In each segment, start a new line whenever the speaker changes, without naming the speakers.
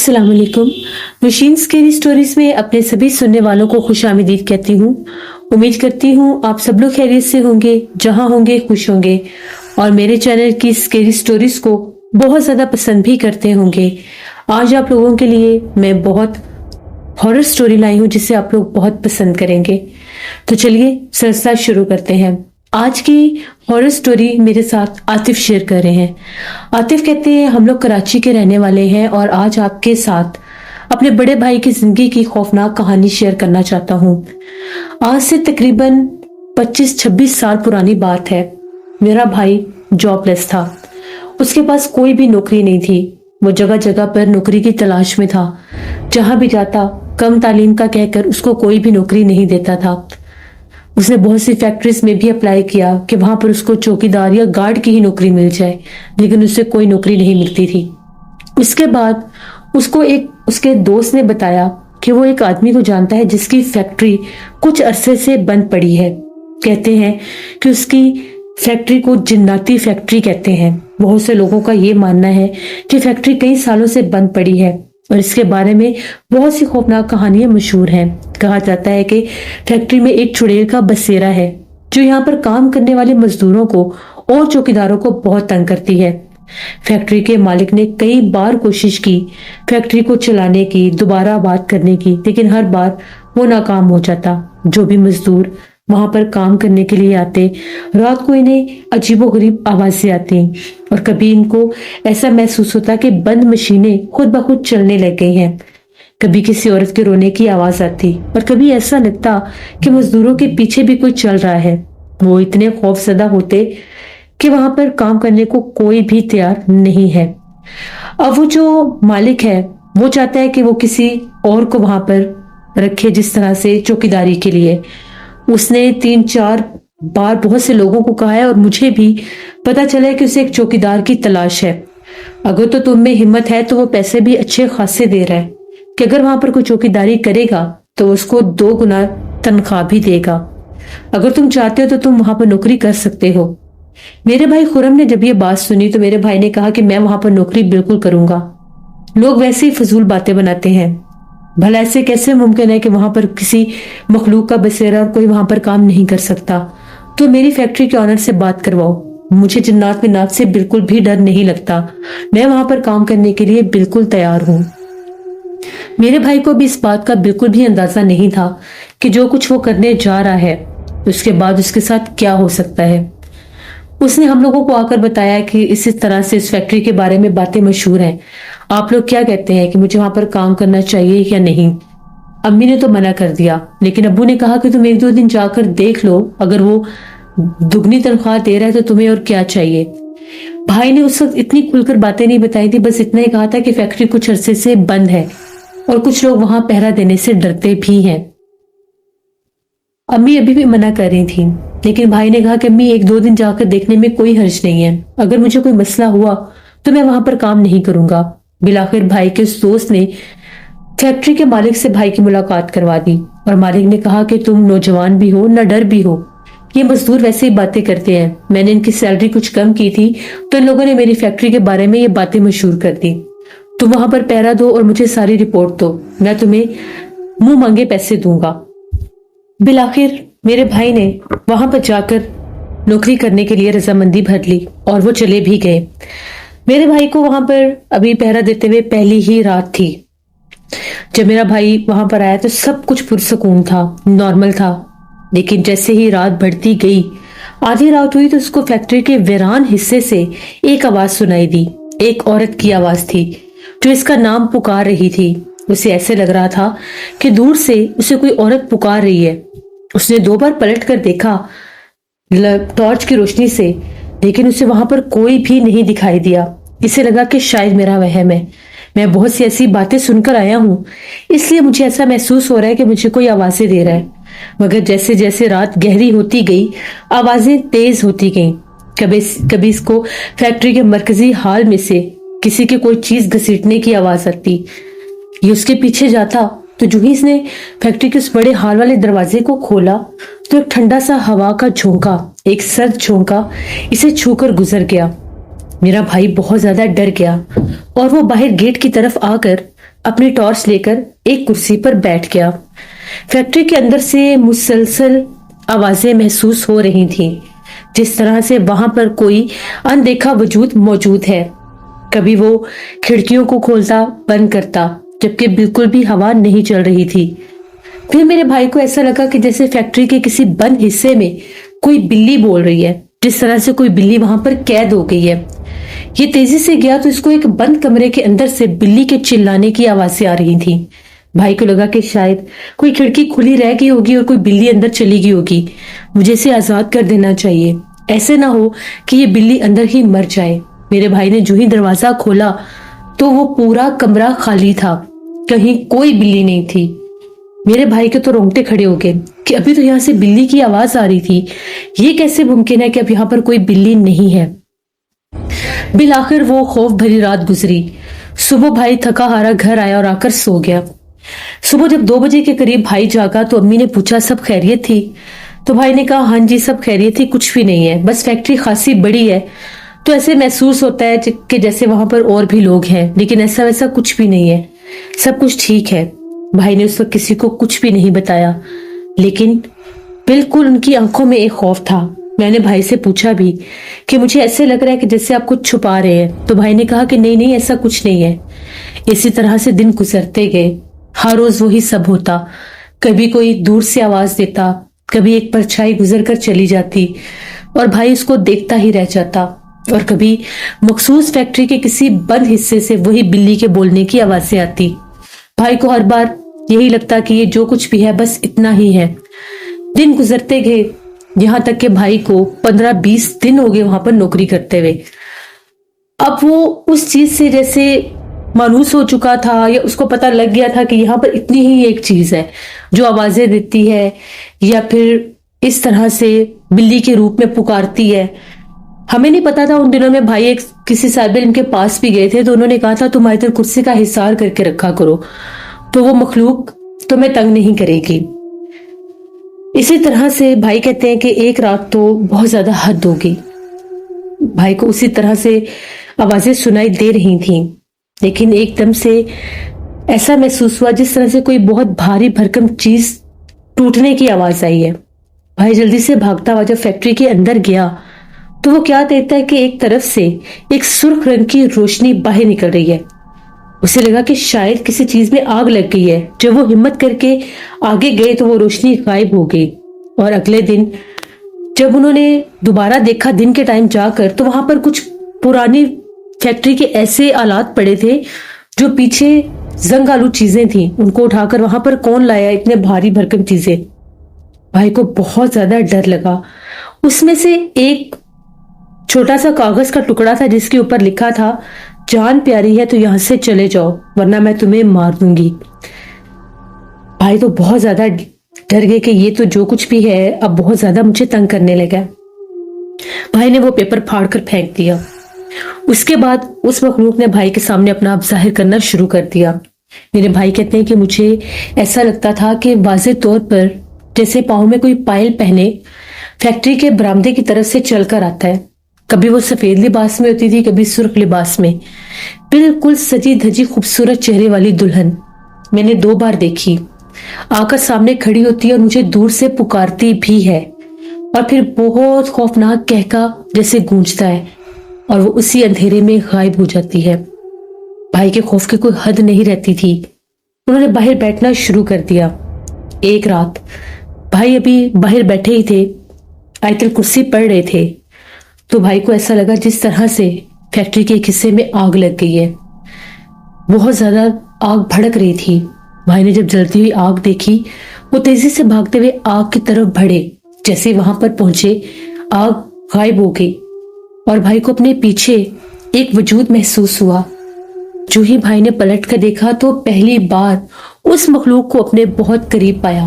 अस्सलाम वालेकुम। Machine scary stories में अपने सभी सुनने वालों को खुशामदीद कहती हूँ। उम्मीद करती हूँ आप सब लोग खैरियत से होंगे, जहाँ होंगे खुश होंगे और मेरे चैनल की स्केरी स्टोरीज को बहुत ज्यादा पसंद भी करते होंगे। आज आप लोगों के लिए मैं बहुत हॉरर स्टोरी लाई हूँ जिसे आप लोग बहुत पसंद करेंगे। तो चलिए सिलसिला शुरू करते हैं। आज की हॉरर स्टोरी मेरे साथ आतिफ शेयर कर रहे हैं। आतिफ कहते हैं हम लोग कराची के रहने वाले हैं और आज आपके साथ अपने बड़े भाई की जिंदगी की खौफनाक कहानी शेयर करना चाहता हूँ। आज से तकरीबन 25-26 साल पुरानी बात है। मेरा भाई जॉबलेस था, उसके पास कोई भी नौकरी नहीं थी। वो जगह जगह पर नौकरी की तलाश में था। जहां भी जाता कम तालीम का कहकर उसको कोई भी नौकरी नहीं देता था। उसने बहुत सी फैक्ट्रीज में भी अप्लाई किया कि वहां पर उसको चौकीदार या गार्ड की ही नौकरी मिल जाए, लेकिन उससे कोई नौकरी नहीं मिलती थी। उसके बाद उसको एक उसके दोस्त ने बताया कि वो एक आदमी को जानता है जिसकी फैक्ट्री कुछ अरसे से बंद पड़ी है। कहते हैं कि उसकी फैक्ट्री को जिन्नाती फैक्ट्री कहते हैं। बहुत से लोगों का ये मानना है कि फैक्ट्री कई सालों से बंद पड़ी है और इसके बारे में बहुत सी खौफनाक कहानियां मशहूर हैं। कहा जाता है कि फैक्ट्री में एक चुड़ैल का बसेरा है जो यहाँ पर काम करने वाले मजदूरों को और चौकीदारों को बहुत तंग करती है। फैक्ट्री के मालिक ने कई बार कोशिश की फैक्ट्री को चलाने की, दोबारा आबाद करने की, लेकिन हर बार वो नाकाम हो जाता। जो भी मजदूर वहां पर काम करने के लिए आते, रात को इन्हें अजीबोगरीब आवाजें आती और कभी इनको ऐसा महसूस होता कि बंद मशीनें खुद ब खुद चलने लग गई हैं। कभी किसी औरत के रोने की आवाज आती और कभी ऐसा लगता कि मजदूरों के पीछे भी कोई चल रहा है। वो इतने खौफजदा होते कि वहां पर काम करने को कोई भी तैयार नहीं है। अब वो जो मालिक है वो चाहता है कि वो किसी और को वहां पर रखे, जिस तरह से चौकीदारी के लिए। उसने 3-4 बार बहुत से लोगों को कहा है और मुझे भी पता चला है कि उसे एक चौकीदार की तलाश है। अगर तो तुम में हिम्मत है तो वो पैसे भी अच्छे खासे दे रहा है कि अगर वहां पर कोई चौकीदारी करेगा तो उसको 2 गुना तनख्वाह भी देगा। अगर तुम चाहते हो तो तुम वहां पर नौकरी कर सकते हो। मेरे भाई खुरम ने जब ये बात सुनी तो मेरे भाई ने कहा कि मैं वहां पर नौकरी बिल्कुल करूंगा। लोग वैसे ही फजूल बातें बनाते हैं, भला ऐसे कैसे मुमकिन है कि वहां पर किसी मखलूक का बसेरा और कोई वहां पर काम नहीं कर सकता। तो मेरी फैक्ट्री के ऑनर से बात करवाओ। मुझे जिन्नात मिन्नात से बिल्कुल भी डर नहीं लगता। मैं वहां पर काम करने के लिए बिल्कुल तैयार हूँ। मेरे भाई को भी इस बात का बिल्कुल भी अंदाजा नहीं था कि जो कुछ वो करने जा रहा है उसके बाद उसके साथ क्या हो सकता है। उसने हम लोगों को आकर बताया कि इस तरह से इस फैक्ट्री के बारे में बातें मशहूर हैं। आप लोग क्या कहते हैं कि मुझे वहां पर काम करना चाहिए या नहीं। अम्मी ने तो मना कर दिया, लेकिन अब्बू ने कहा कि तुम 1-2 दिन जाकर देख लो, अगर वो दुगनी तनख्वाह दे रहा है तो तुम्हें और क्या चाहिए। भाई ने उस वक्त इतनी खुलकर बातें नहीं बताई थी, बस इतना ही कहा था कि फैक्ट्री कुछ अरसे से बंद है और कुछ लोग वहां पहरा देने से डरते भी हैं। अम्मी अभी भी मना कर रही थी, लेकिन भाई ने कहा कि अम्मी 1-2 दिन जाकर देखने में कोई हर्ज नहीं है। अगर मुझे कोई मसला हुआ तो मैं वहां पर काम नहीं करूंगा। बिलाखिर भाई के उस दोस्त ने फैक्ट्री के मालिक से भाई की मुलाकात करवा दी और मालिक ने कहा कि तुम नौजवान भी हो न डर भी हो, ये मजदूर वैसे ही बातें करते हैं। मैंने इनकी सैलरी कुछ कम की थी तो इन लोगों ने मेरी फैक्ट्री के बारे में ये बातें मशहूर कर दी। तुम वहां पर पहरा दो और मुझे सारी रिपोर्ट दो, मैं तुम्हें मुंह मांगे पैसे दूंगा। बिलाखिर मेरे भाई ने वहां पर जाकर नौकरी करने के लिए रजामंदी भर ली और वो चले भी गए। मेरे भाई को वहां पर अभी पहरा देते हुए पहली ही रात थी। जब मेरा भाई वहां पर आया तो सब कुछ पुरसकून था, नॉर्मल था। लेकिन जैसे ही रात बढ़ती गई, आधी रात हुई तो उसको फैक्ट्री के वीरान हिस्से से एक आवाज सुनाई दी। एक औरत की आवाज थी जो इसका नाम पुकार रही थी। उसे ऐसे लग रहा था कि दूर से उसे कोई औरत पुकार रही है। उसने 2 बार पलट कर देखा टॉर्च की रोशनी से, लेकिन उसे वहां पर कोई भी नहीं दिखाई दिया। इसे लगा कि शायद मेरा वहम है, मैं बहुत सी ऐसी बातें सुनकर आया हूँ, इसलिए मुझे ऐसा महसूस हो रहा है कि मुझे कोई आवाजें दे रहा है। मगर जैसे जैसे रात गहरी होती गई, आवाजें तेज होती गईं। कभी इसको फैक्ट्री के मरकजी हाल में से किसी की कोई चीज घसीटने की आवाज आती। ये उसके पीछे जाता तो जो ही इसने फैक्ट्री के उस बड़े हाल वाले दरवाजे को खोला तो एक ठंडा सा हवा का झोंका, एक सर्द झोंका इसे छूकर गुजर गया। मेरा भाई बहुत ज्यादा डर गया और वो बाहर गेट की तरफ आकर अपनी टॉर्च लेकर एक कुर्सी पर बैठ गया। फैक्ट्री के अंदर से मुसलसल आवाजें महसूस हो रही थीं, जिस तरह से वहां पर कोई अनदेखा वजूद मौजूद है। कभी वो खिड़कियों को खोलता बंद करता, जबकि बिल्कुल भी हवा नहीं चल रही थी। फिर मेरे भाई को ऐसा लगा कि जैसे फैक्ट्री के किसी बंद हिस्से में कोई बिल्ली बोल रही है, जिस तरह से कोई बिल्ली वहां पर कैद हो गई है। ये तेजी से गया तो इसको एक बंद कमरे के अंदर से बिल्ली के चिल्लाने की आवाजें आ रही थी। भाई को लगा कि शायद कोई खिड़की खुली रह गई होगी और कोई बिल्ली अंदर चली गई होगी। मुझे इसे आजाद कर देना चाहिए, ऐसे ना हो कि ये बिल्ली अंदर ही मर जाए। मेरे भाई ने जो ही दरवाजा खोला तो वो पूरा कमरा खाली था, कहीं कोई बिल्ली नहीं थी। मेरे भाई के तो रोंगटे खड़े हो गए कि अभी तो यहाँ से बिल्ली की आवाज आ रही थी, ये कैसे मुमकिन है कि अब यहाँ पर कोई बिल्ली नहीं है। बिल आखिर वो खौफ भरी रात गुजरी। सुबह भाई थका हारा घर आया और आकर सो गया। सुबह जब 2 बजे के करीब भाई जागा तो अम्मी ने पूछा सब खैरियत थी? तो भाई ने कहा हाँ जी सब खैरियत थी, कुछ भी नहीं है, बस फैक्ट्री खासी बड़ी है तो ऐसे महसूस होता है कि जैसे वहां पर और भी लोग हैं, लेकिन ऐसा वैसा कुछ भी नहीं है, सब कुछ ठीक है। भाई ने उस वक्त किसी को कुछ भी नहीं बताया, लेकिन बिल्कुल उनकी आंखों में एक खौफ था। मैंने भाई से पूछा भी कि मुझे ऐसे लग रहा है कि जैसे आप कुछ छुपा रहे हैं। तो भाई ने कहा कि नहीं नहीं ऐसा कुछ नहीं है। इसी तरह से दिन गुजरते गए। हर रोज वही सब होता, कभी कोई दूर से आवाज देता, कभी एक परछाई गुजर कर चली जाती और भाई उसको देखता ही रह जाता, और कभी मखसूस फैक्ट्री के किसी बंद हिस्से से वही बिल्ली के बोलने की आवाजें आती। भाई को हर बार यही लगता कि ये जो कुछ भी है बस इतना ही है। दिन गुजरते गए, यहां तक कि भाई को 15-20 दिन हो गए वहां पर नौकरी करते हुए। अब वो उस चीज से जैसे मानूस हो चुका था, या उसको पता लग गया था कि यहाँ पर इतनी ही एक चीज है जो आवाजें देती है या फिर इस तरह से बिल्ली के रूप में पुकारती है। हमें नहीं पता था। उन दिनों में भाई एक किसी साहिब इल्म के पास भी गए थे तो उन्होंने कहा था तुम्हारी तो कुर्सी का हिसार करके रखा करो, तो वो मखलूक तुम्हें तंग नहीं करेगी। इसी तरह से भाई कहते हैं कि एक रात तो बहुत ज्यादा हद हो गई। भाई को उसी तरह से आवाजें सुनाई दे रही थीं, लेकिन एकदम से ऐसा महसूस हुआ जिस तरह से कोई बहुत भारी भरकम चीज टूटने की आवाज आई है। भाई जल्दी से भागता हुआ जब फैक्ट्री के अंदर गया तो वो क्या देखता है कि एक तरफ से एक सुर्ख रंग की रोशनी बाहर निकल रही है। उसे लगा कि शायद किसी चीज में आग लग गई है। जब वो हिम्मत करके आगे गए तो वो रोशनी गायब हो गई। और अगले दिन जब उन्होंने दोबारा देखा दिन के टाइम जाकर, तो वहां पर कुछ पुरानी फैक्ट्री के ऐसे आलात पड़े थे जो पीछे जंग आलू चीजें थी, उनको उठाकर वहां पर कौन लाया इतने भारी भरकम चीजें। भाई को बहुत ज्यादा डर लगा। उसमें से एक छोटा सा कागज का टुकड़ा था जिसके ऊपर लिखा था जान प्यारी है तो यहां से चले जाओ वरना मैं तुम्हें मार दूंगी। भाई तो बहुत ज्यादा डर गए कि ये तो जो कुछ भी है अब बहुत ज्यादा मुझे तंग करने लगा। भाई ने वो पेपर फाड़ कर फेंक दिया। उसके बाद उस मखलूक ने भाई के सामने अपना आप जाहिर करना शुरू कर दिया। मेरे भाई कहते हैं कि मुझे ऐसा लगता था कि वाज़ेह तौर पर जैसे पाँव में कोई पायल पहने फैक्ट्री के बरामदे की तरफ से चलकर आता है। कभी वो सफेद लिबास में होती थी, कभी सुर्ख लिबास में, बिल्कुल सजी धजी खूबसूरत चेहरे वाली दुल्हन। मैंने 2 बार देखी। आकर सामने खड़ी होती है और मुझे दूर से पुकारती भी है, और फिर बहुत खौफनाक कहका जैसे गूंजता है और वो उसी अंधेरे में गायब हो जाती है। भाई के खौफ की कोई हद नहीं रहती थी। उन्होंने बाहर बैठना शुरू कर दिया। एक रात भाई अभी बाहर बैठे ही थे, आयतल कुर्सी पढ़ रहे थे, तो भाई को ऐसा लगा जिस तरह से फैक्ट्री के एक हिस्से में आग लग गई है। बहुत ज्यादा आग भड़क रही थी। भाई ने जब जलती हुई आग देखी वो तेजी से भागते हुए आग की तरफ बढ़े। जैसे वहां पर पहुंचे आग गायब हो गई और भाई को अपने पीछे एक वजूद महसूस हुआ। जो ही भाई ने पलट कर देखा तो पहली बार उस मखलूक को अपने बहुत करीब पाया।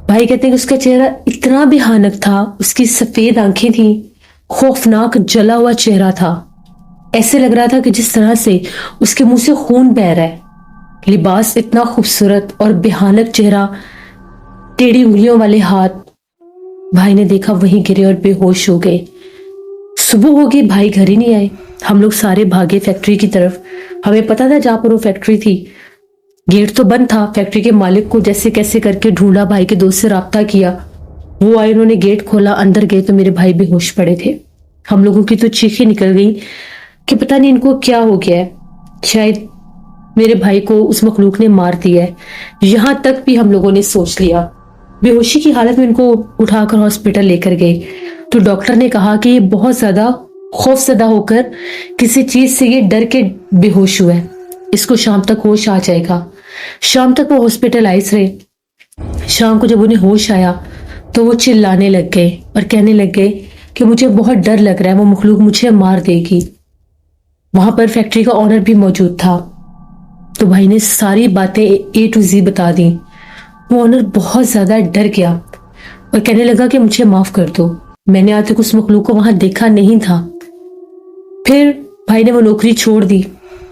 भाई कहते हैं कि उसका चेहरा इतना भयानक था, उसकी सफेद आंखें थी, खौफनाक जला हुआ चेहरा था। ऐसे लग रहा था कि जिस तरह से उसके मुंह से खून बह रहा है। लिबास इतना खूबसूरत और भयानक चेहरा, टेढ़ी उंगलियों वाले हाथ। भाई ने देखा वहीं गिरे और बेहोश हो गए। सुबह हो गई, भाई घर ही नहीं आए। हम लोग सारे भागे फैक्ट्री की तरफ। हमें पता था जहां पर वो फैक्ट्री थी, गेट तो बंद था। फैक्ट्री के मालिक को जैसे कैसे करके ढूंढा, भाई के दोस्त से राब्ता किया, वो आए, उन्होंने गेट खोला, अंदर गए तो मेरे भाई बेहोश पड़े थे। हम लोगों की तो चीखें निकल गई कि पता नहीं इनको क्या हो गया है, शायद मेरे भाई को उस मखलूक ने मार दिया है। यहां तक भी हम लोगों ने सोच लिया। बेहोशी की हालत में इनको उठाकर हॉस्पिटल लेकर गए तो डॉक्टर ने कहा कि ये बहुत ज्यादा खौफजदा होकर किसी चीज से ये डर के बेहोश हुआ है, इसको शाम तक होश आ जाएगा। शाम तक वो हॉस्पिटलाइज रहे। शाम को जब उन्हें होश आया तो वो चिल्लाने लग गए और कहने लग गए कि मुझे बहुत डर लग रहा है, वो मखलूक मुझे मार देगी। वहां पर फैक्ट्री का ऑनर भी मौजूद था, तो भाई ने सारी बातें A to Z बता दी। वो ऑनर बहुत ज्यादा डर गया और कहने लगा कि मुझे माफ कर दो, मैंने आज तक उस मखलूक को वहां देखा नहीं था। फिर भाई ने वो नौकरी छोड़ दी।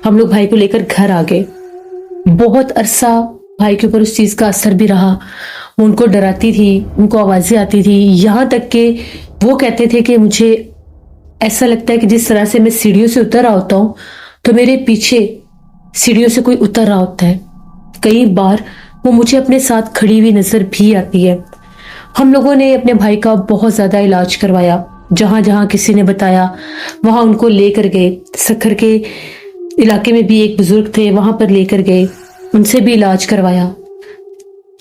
हम लोग भाई को लेकर घर आ गए। बहुत अरसा भाई के ऊपर उस चीज का असर भी रहा। वो उनको डराती थी, उनको आवाजें आती थी, यहां तक कि वो कहते थे कि मुझे ऐसा लगता है कि जिस तरह से मैं सीढ़ियों से उतर रहा होता हूं तो मेरे पीछे सीढ़ियों से कोई उतर रहा होता है। कई बार वो मुझे अपने साथ खड़ी हुई नजर भी आती है। हम लोगों ने अपने भाई का बहुत ज्यादा इलाज करवाया, जहां जहां किसी ने बताया वहां उनको लेकर गए। सखर के इलाके में भी एक बुजुर्ग थे, वहां पर लेकर गए, उनसे भी इलाज करवाया।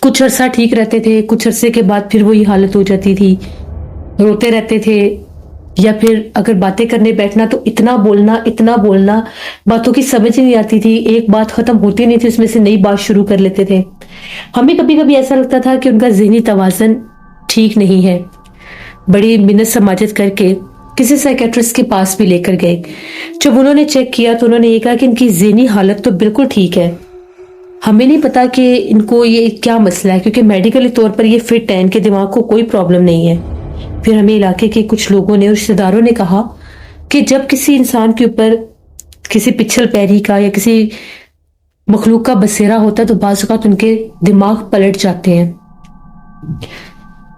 कुछ अरसा ठीक रहते थे, कुछ अरसे के बाद फिर वही हालत हो जाती थी, रोते रहते थे, या फिर अगर बातें करने बैठना तो इतना बोलना, बातों की समझ ही नहीं आती थी। एक बात खत्म होती नहीं थी, उसमें से नई बात शुरू कर लेते थे। हमें कभी कभी ऐसा लगता था कि उनका ज़हनी तवाज़न ठीक नहीं है। बड़ी मिन्नत समाजत करके किसी साइकेट्रिस्ट के पास भी लेकर गए। जब उन्होंने चेक किया तो उन्होंने ये कहा कि इनकी ज़हनी हालत तो बिल्कुल ठीक है, हमें नहीं पता कि इनको ये क्या मसला है, क्योंकि मेडिकली तौर पर ये फिट है, इनके दिमाग को कोई प्रॉब्लम नहीं है। फिर हमें इलाके के कुछ लोगों ने और रिश्तेदारों ने कहा कि जब किसी इंसान के ऊपर किसी पिछल पैरी का या किसी मखलूक का बसेरा होता है तो बाज़ औक़ात उनके दिमाग पलट जाते हैं।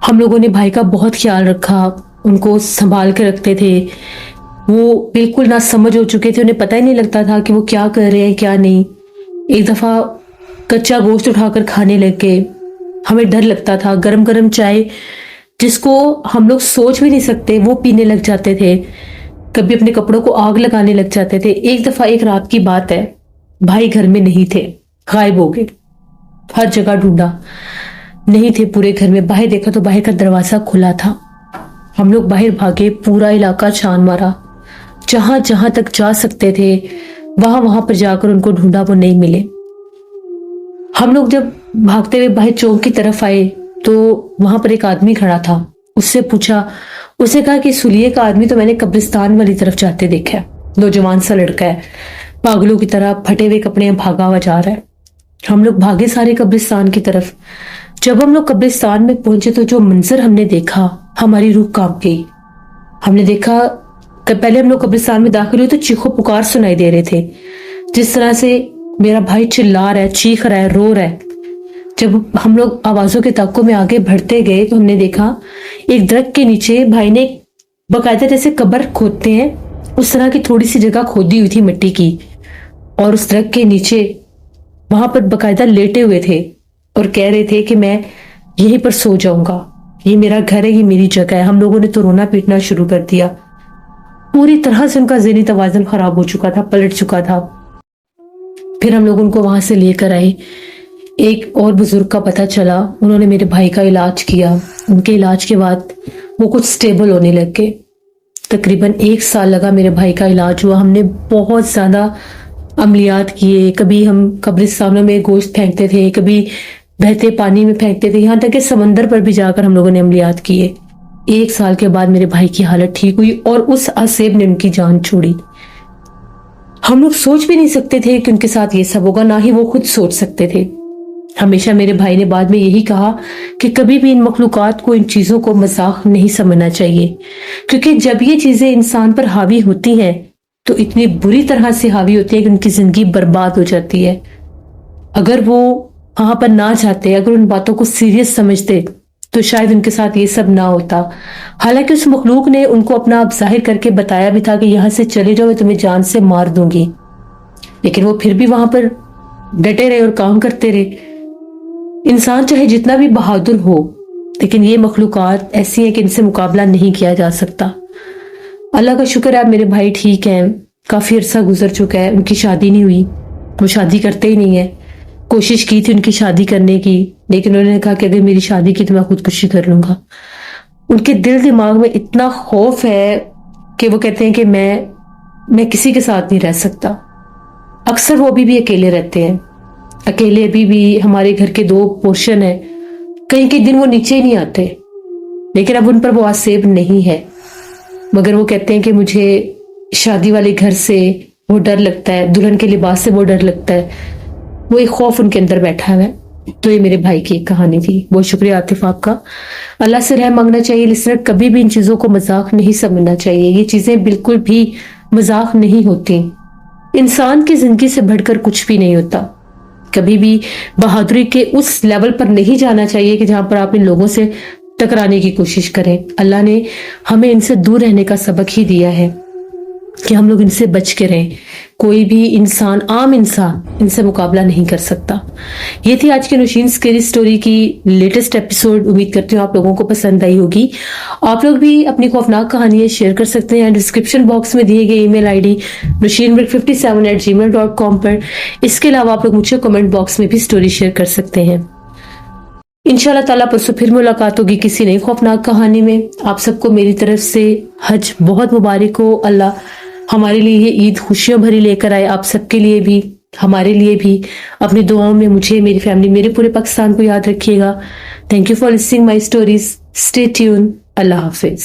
हम लोगों ने भाई का बहुत ख्याल रखा, उनको संभाल के रखते थे। वो बिल्कुल ना समझ हो चुके थे, उन्हें पता ही नहीं लगता था कि वो क्या कर रहे हैं क्या नहीं। एक दफा कच्चा गोश्त उठाकर खाने लग गए। हमें डर लगता था। गरम गरम चाय जिसको हम लोग सोच भी नहीं सकते वो पीने लग जाते थे। कभी अपने कपड़ों को आग लगाने लग जाते थे। एक दफा एक रात की बात है, भाई घर में नहीं थे, गायब हो गए। हर जगह ढूंढा, नहीं थे पूरे घर में। बाहर देखा तो बाहर का दरवाजा खुला था। हम लोग बाहर भागे, पूरा इलाका छान मारा, जहां जहां तक जा सकते थे वहां वहां पर जाकर उनको ढूंढा, वो नहीं मिले। हम लोग जब भागते हुए बाहर चौक की तरफ आए तो वहां पर एक आदमी खड़ा था। उससे पूछा, उसने कहा कि सुलिये का आदमी तो मैंने कब्रिस्तान वाली तरफ जाते देखा है, नौजवान सा लड़का है, पागलों की तरह फटे हुए कपड़े भागा हुआ जा रहा है। हम लोग भागे सारे कब्रिस्तान की तरफ। जब हम लोग कब्रिस्तान में पहुंचे तो जो मंजर हमने देखा, हमारी रूह कांप गई। हमने देखा कि पहले हम लोग कब्रिस्तान में दाखिल हुए तो चीखों पुकार सुनाई दे रहे थे, जिस तरह से मेरा भाई चिल्ला रहा है, चीख रहा है, रो रहा है। जब हम लोग आवाजों के ताकों में आगे बढ़ते गए तो हमने देखा एक दरख्त के नीचे भाई ने बकायदा जैसे कब्र खोदते हैं उस तरह की थोड़ी सी जगह खोदी हुई थी मिट्टी की, और उस दरख्त के नीचे वहां पर बकायदा लेटे हुए थे और कह रहे थे कि मैं यहीं पर सो जाऊंगा, ये मेरा घर है, ये मेरी जगह है। हम लोगों ने तो रोना पीटना शुरू कर दिया। पूरी तरह से उनका ज़हनी तवाज़ुन खराब हो चुका था, पलट चुका था। फिर हम लोग उनको वहां से लेकर आए। एक और बुजुर्ग का पता चला, उन्होंने मेरे भाई का इलाज किया। उनके इलाज के बाद वो कुछ स्टेबल होने लग गए। तकरीबन 1 साल लगा मेरे भाई का इलाज हुआ। हमने बहुत ज्यादा अमलियात किए। कभी हम कब्रिस्तानों में गोश्त फेंकते थे, कभी बहते पानी में फेंकते थे, यहाँ तक कि समंदर पर भी जाकर हम लोगों ने अमलियात किए। 1 साल के बाद मेरे भाई की हालत ठीक हुई और उस आसेब ने उनकी जान छोड़ी। हम लोग सोच भी नहीं सकते थे कि उनके साथ ये सब होगा, ना ही वो खुद सोच सकते थे। हमेशा मेरे भाई ने बाद में यही कहा कि कभी भी इन मखलूकात को, इन चीजों को मजाक नहीं समझना चाहिए, क्योंकि जब ये चीजें इंसान पर हावी होती हैं तो इतनी बुरी तरह से हावी होती है कि उनकी जिंदगी बर्बाद हो जाती है। अगर वो वहां पर ना जाते, अगर उन बातों को सीरियस समझते तो शायद उनके साथ ये सब ना होता। हालांकि उस मखलूक ने उनको अपना आप जाहिर करके बताया भी था कि यहां से चले जाओ, मैं तुम्हें जान से मार दूंगी। लेकिन वो फिर भी वहां पर डटे रहे और काम करते रहे। इंसान चाहे जितना भी बहादुर हो, लेकिन ये मखलूकात ऐसी हैं कि इनसे मुकाबला नहीं किया जा सकता। अल्लाह का शुक्र है मेरे भाई ठीक हैं, काफी अरसा गुजर चुका है, उनकी शादी नहीं हुई, वो शादी करते ही नहीं है। कोशिश की थी उनकी शादी करने की, लेकिन उन्होंने कहा कि अगर मेरी शादी की तो मैं खुदकुशी कर लूंगा। उनके दिल दिमाग में इतना खौफ है कि वो कहते हैं कि मैं किसी के साथ नहीं रह सकता। अक्सर वो अभी भी अकेले रहते हैं, अकेले अभी भी। हमारे घर के 2 पोर्शन है, कई कई दिन वो नीचे ही नहीं आते, लेकिन अब उन पर वो आसेब नहीं है। मगर वो कहते हैं कि मुझे शादी वाले घर से वो डर लगता है, दुल्हन के लिबास से वो डर लगता है, वो एक खौफ उनके अंदर बैठा हुआ है। तो ये मेरे भाई की एक कहानी थी। बहुत शुक्रिया आतिफ आपका। अल्लाह से रहम मांगना चाहिए। लिसनर, कभी भी इन चीजों को मजाक नहीं समझना चाहिए। ये चीजें बिल्कुल भी मजाक नहीं होती। इंसान की जिंदगी से बढ़कर कुछ भी नहीं होता। कभी भी बहादुरी के उस लेवल पर नहीं जाना चाहिए कि जहां पर आप इन लोगों से टकराने की कोशिश करें। अल्लाह ने हमें इनसे दूर रहने का सबक ही दिया है कि हम लोग इनसे बच के रहें। कोई भी इंसान, आम इंसान, इनसे मुकाबला नहीं कर सकता। ये थी आज की नौशीन स्केरी स्टोरी की लेटेस्ट एपिसोड। उम्मीद करती हूँ आप लोगों को पसंद आई होगी। आप लोग भी अपनी खौफनाक कहानियां शेयर कर सकते हैं डिस्क्रिप्शन बॉक्स में दिए गए ईमेल आईडी noshinmilk57@gmail.com पर। इसके अलावा आप लोग मुझे कमेंट बॉक्स में भी स्टोरी शेयर कर सकते हैं। इंशाल्लाह ताला परसों फिर मुलाकात होगी किसी नई खौफनाक कहानी में। आप सबको मेरी तरफ से हज बहुत मुबारक हो। अल्लाह हमारे लिए ये ईद खुशियों भरी लेकर आए, आप सबके लिए भी, हमारे लिए भी। अपनी दुआओं में मुझे, मेरी फैमिली, मेरे पूरे पाकिस्तान को याद रखिएगा। Thank you for listening my stories. Stay tune. Allah Hafiz.